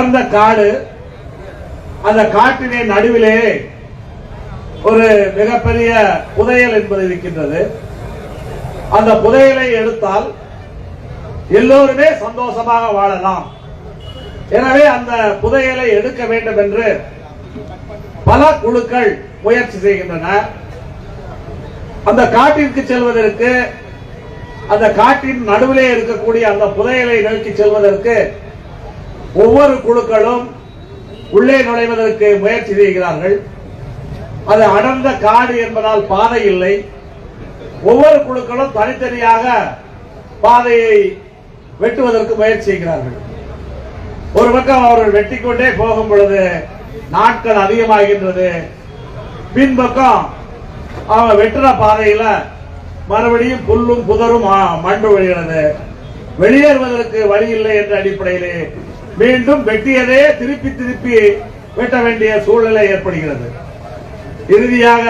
அடர்ந்த காடு. அந்த காட்டினை நடுவிலே ஒரு மிகப்பெரிய புதையல் என்பது இருக்கின்றது. அந்த புதையலை எடுத்தால் எல்லோருமே சந்தோஷமாக வாழலாம். எனவே அந்த புதையலை எடுக்க வேண்டும் என்று பல குழுக்கள் முயற்சி செய்கின்றன. அந்த காட்டிற்கு செல்வதற்கு, அந்த காட்டின் நடுவிலே இருக்கக்கூடிய அந்த புதையலை நோக்கி செல்வதற்கு ஒவ்வொரு குழுக்களும் உள்ளே நுழைவதற்கு முயற்சி செய்கிறார்கள். அது அடர்ந்த காடு என்பதால் பாதை இல்லை. ஒவ்வொரு குழுக்களும் தனித்தனியாக பாதையை வெட்டுவதற்கு முயற்சி செய்கிறார்கள். ஒரு பக்கம் அவர்கள் வெட்டிக்கொண்டே போகும் பொழுது நாட்கள் அதிகமாகின்றது. பின்பக்கம் அவங்க வெட்டுற பாதையில மறுபடியும் புல்லும் புதரும் மண்டு விழுகிறது. வெளியேறுவதற்கு வழி இல்லை என்ற அடிப்படையிலே மீண்டும் வெட்டியதே திருப்பி திருப்பி வெட்ட வேண்டிய சூழ்நிலை ஏற்படுகிறது. இறுதியாக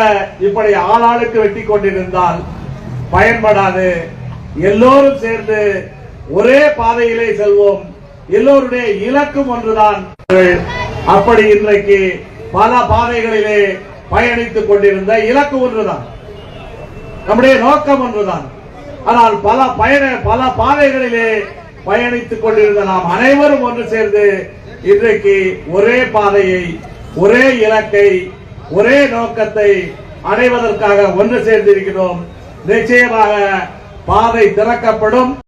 இப்படி ஆளாளுக்கு வெட்டி கொண்டிருந்தால் பயன்படாது. எல்லோரும் சேர்ந்து ஒரே பாதையிலே செல்வோம். எல்லோருடைய இலக்கும் ஒன்றுதான். அப்படி இன்றைக்கு பல பாதைகளிலே பயணித்துக் கொண்டிருந்த இலக்கு ஒன்றுதான், நம்முடைய நோக்கம் ஒன்றுதான். ஆனால் பல பாதைகளிலே பயணித்துக் கொண்டிருந்த நாம் அனைவரும் ஒன்று சேர்ந்து இன்றைக்கு ஒரே பாதையை, ஒரே இலக்கை, ஒரே நோக்கத்தை அடைவதற்காக ஒன்று சேர்ந்திருக்கிறோம். நிச்சயமாக பாதை திறக்கப்படும்.